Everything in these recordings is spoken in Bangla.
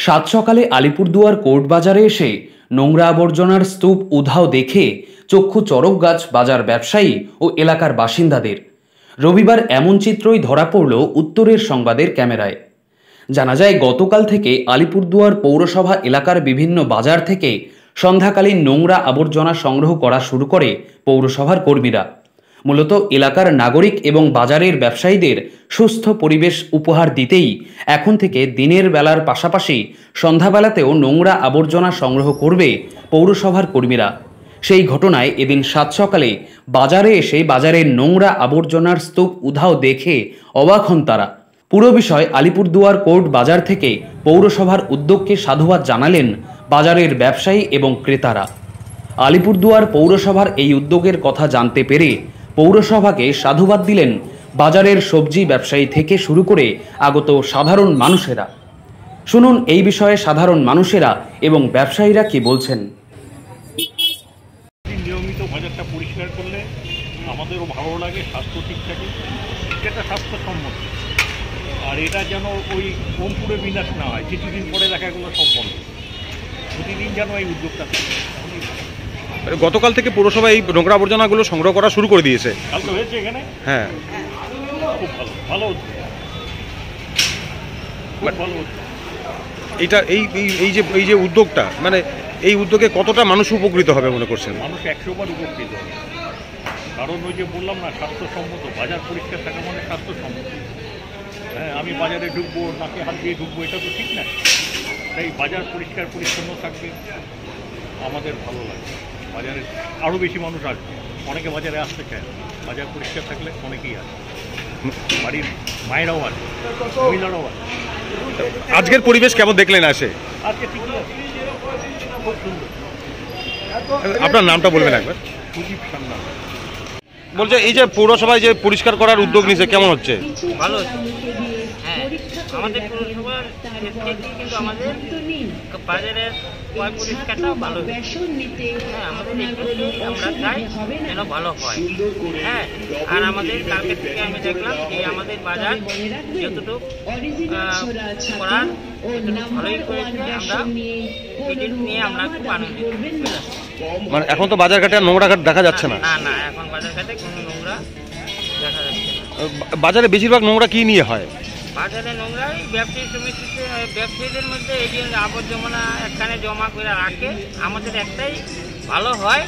সাত সকালে আলিপুরদুয়ার কোর্ট বাজারে এসে নোংরা আবর্জনার স্তূপ উধাও দেখে চক্ষু চড়ক গাছ বাজার ব্যবসায়ী ও এলাকার বাসিন্দাদের। রবিবার এমন চিত্রই ধরা পড়ল উত্তরের সংবাদের ক্যামেরায়। জানা যায়, গতকাল থেকে আলিপুরদুয়ার পৌরসভা এলাকার বিভিন্ন বাজার থেকে সন্ধ্যাকালীন নোংরা আবর্জনা সংগ্রহ করা শুরু করে পৌরসভার কর্মীরা। মূলত এলাকার নাগরিক এবং বাজারের ব্যবসায়ীদের সুস্থ পরিবেশ উপহার দিতেই এখন থেকে দিনের বেলার পাশাপাশি সন্ধ্যাবেলাতেও নোংরা আবর্জনা সংগ্রহ করবে পৌরসভার কর্মীরা। সেই ঘটনায় এদিন সাত সকালে বাজারে এসে বাজারের নোংরা আবর্জনার স্তূপ উধাও দেখে অবাক হন তারা। পুরো বিষয় আলিপুরদুয়ার কোর্ট বাজার থেকে পৌরসভার উদ্যোগকে সাধুবাদ জানালেন বাজারের ব্যবসায়ী এবং ক্রেতারা। আলিপুরদুয়ার পৌরসভার এই উদ্যোগের কথা জানতে পেরে পৌরসভাকে সাধুবাদ দিলেন বাজারের সবজি ব্যবসায়ী থেকে শুরু করে আগত সাধারণ মানুষেরা। শুনুন এই বিষয়ে সাধারণ মানুষেরা এবং ব্যবসায়ীরা কি বলছেন। নিয়মিত বাজারটা পরিষ্কার করলে আমাদেরও ভালো লাগে, স্বাস্থ্য ঠিক থাকে, এটা স্বাস্থ্যসম্মত। আর এটা যেন ওই কমপুরে বিনাশ না হয়, কিছুদিন পরে দেখা গেলো সব বন্ধ। প্রতিদিন যেন এই উদ্যোগটা থাকে। গতকাল থেকে পৌরসভা এই নোংরা আবর্জনাগুলো সংগ্রহ করা শুরু করে দিয়েছে। কালকে হয়েছে এখানে? হ্যাঁ, খুব ভালো, ভালো হচ্ছে, খুব ভালো হচ্ছে। এইটা এই যে উদ্যোগটা, মানে এই উদ্যোগে কতটা মানুষ উপকৃত হবে মনে করছেন? মানুষ 100বার উপকৃত হবে। কারণ ওই যে বললাম না, স্বাস্থ্যসম্মত বাজার পরিষ্কার থাকা মানে স্বাস্থ্যসম্মত। হ্যাঁ, আমি বাজারে ঢুকবো, নাকে হাত দিয়ে ঢুকবো, এটা তো ঠিক না। তাই বাজার পরিষ্কার পরিচ্ছন্ন থাকবে, আমাদের ভালো লাগবে। বাজারে আরও বেশি মানুষ আসবে, অনেকে বাজারে আসতে চায়। বাজার পরিষ্কার থাকলে অনেকেই আসে, বাড়ির মায়েরাও আসে, মহিলারাও আসে। আজকের পরিবেশ কেমন দেখলেন আসে? আজকে ঠিকই আছে, খুব সুন্দর। আপনার নামটা বলবেন একবার? সুদীপ সান্যাল। বলছে এই যে পৌরসভায় যে পরিষ্কার করার উদ্যোগ নিয়েছে, কেমন হচ্ছে? ভালো হচ্ছে। হ্যাঁ, আমাদের পৌরসভার কিন্তু আমাদের বাজারের পরিষ্কারটাও ভালো হচ্ছে। হ্যাঁ, আমাদের আমরা চাই যেন ভালো হয়। হ্যাঁ, আর আমাদের কালকে থেকে আমি দেখলাম যে আমাদের বাজার যতটুকু করার ভালোই করেছে। আমরা এটা নিয়ে আমরা খুব আনন্দিত। মানে এখন তো বাজারঘাটে আর নোংরা ঘাট দেখা যাচ্ছে না? না না, এখন বাজারঘাটে কোনো নোংরা দেখা যাচ্ছে না। বাজারে বেশিরভাগ নোংরা কি নিয়ে হয়? বাজারে নোংরা ব্যবসায়ী সমিতিতে, ব্যবসায়ীদের মধ্যে এই যে আবর্জনা একখানে জমা করে রাখে। আমাদের একটাই ভালো হয়,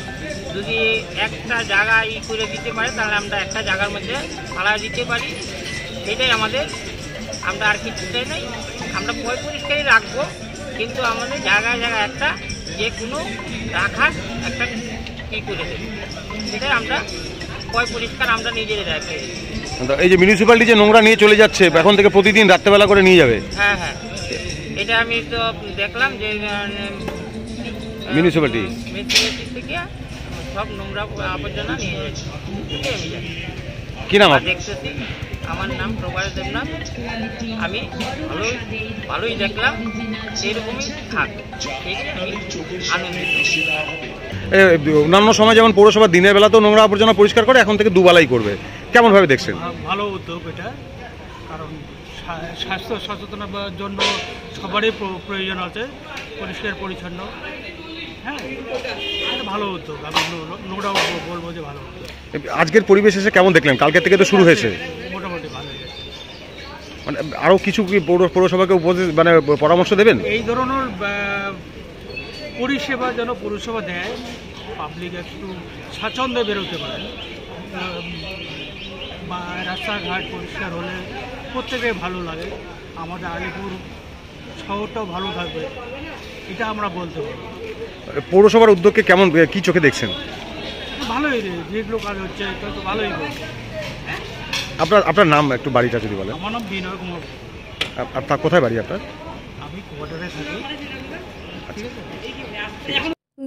যদি একটা জায়গা করে দিতে পারে তাহলে আমরা একটা জায়গার মধ্যে ফালা দিতে পারি। এটাই আমাদের, আমরা আর কিছু চাই নাই। আমরা পরিষ্কারই রাখবো, কিন্তু আমাদের জায়গায় জায়গায় একটা যে কোনো রাখার একটা করে দেবে, সেটাই আমরা পরিষ্কার আমরা নিজেদের রাখি। এই যে মিউনিসিপ্যালিটি যে নোংরা নিয়ে চলে যাচ্ছে, এখন থেকে প্রতিদিন রাত্রেবেলা করে নিয়ে যাবে? হ্যাঁ হ্যাঁ, এটা আমি তো দেখলাম যে মিউনিসিপ্যালিটি থেকে সব নোংরা আবর্জনা নিয়ে যাচ্ছে। আমি জানি। কি নাম? দেখতেছি, আমার নাম প্রভাস দেবনাথ। আমি ভালোই দেখলাম, সেরকমই থাক, আমি আনন্দিত। অন্যান্য সময় যেমন পৌরসভা দিনের বেলা তো নোংরা আবর্জনা পরিষ্কার করে, এখন থেকে দুবেলাই করবে, কেমন ভাবে দেখছেন? ভালো উদ্যোগ এটা, কারণ স্বাস্থ্য সচেতনতার জন্য সবারই প্রয়োজন আছে পরিষ্কার পরিচ্ছন্ন। হ্যাঁ, এটা ভালো উদ্যোগ। আমি নোংরা বলবো যে ভালো উদ্যোগ। আজকের পরিবেশ এসে কেমন দেখলেন? কালকে থেকে তো শুরু হয়েছে, মোটামুটি ভালো হয়েছে। মানে আরও কিছু কি পৌরসভাকে উপদেশ, মানে পরামর্শ দেবেন? এই ধরনের পরিষেবা যেন পৌরসভা দেয়, পাবলিক একটু স্বাচ্ছন্দ্যে বেরোতে পারে। বা রাস্তাঘাট পরিষ্কার হলে প্রত্যেকের ভালো লাগে, আমাদের আলিপুর শহরটাও ভালো থাকবে, এটা আমরা বলতে পারি। পৌরসভার উদ্যোগকে কেমন, কি চোখে দেখছেন? ভালোই, যেগুলো কাজ হচ্ছে এটা তো ভালোই করছে। আপনার নাম একটু, বাড়িটা যদি বলেন? আমার নাম বিনয় কুমার। আপনার কোথায় বাড়ি আপনার? আমি কোয়ার্টারে থাকি।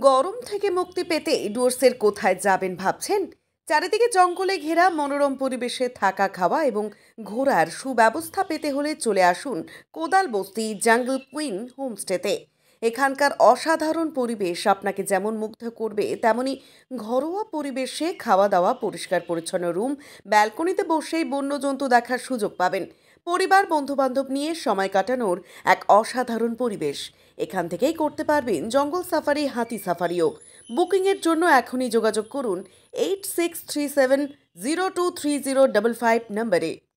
গরম থেকে মুক্তি পেতে ডুয়ার্সের কোথায় যাবেন ভাবছেন? চারিদিকে জঙ্গলে ঘেরা মনোরম পরিবেশে থাকা, খাওয়া এবং ঘোরার সুব্যবস্থা পেতে হলে চলে আসুন কোদালবস্তি জঙ্গল কুইন হোমস্টেতে। এখানকার অসাধারণ পরিবেশ আপনাকে যেমন মুগ্ধ করবে, তেমনি ঘরোয়া পরিবেশে খাওয়া দাওয়া, পরিষ্কার পরিচ্ছন্ন রুম, ব্যালকনিতে বসেই বন্যজন্তু দেখার সুযোগ পাবেন। পরিবার বন্ধুবান্ধব নিয়ে সময় কাটানোর এক অসাধারণ পরিবেশ। এখান থেকেই করতে পারবেন জঙ্গল সাফারি, হাতি সাফারিও। বুকিংয়ের জন্য এখনই যোগাযোগ করুন 8637023055 নম্বরে।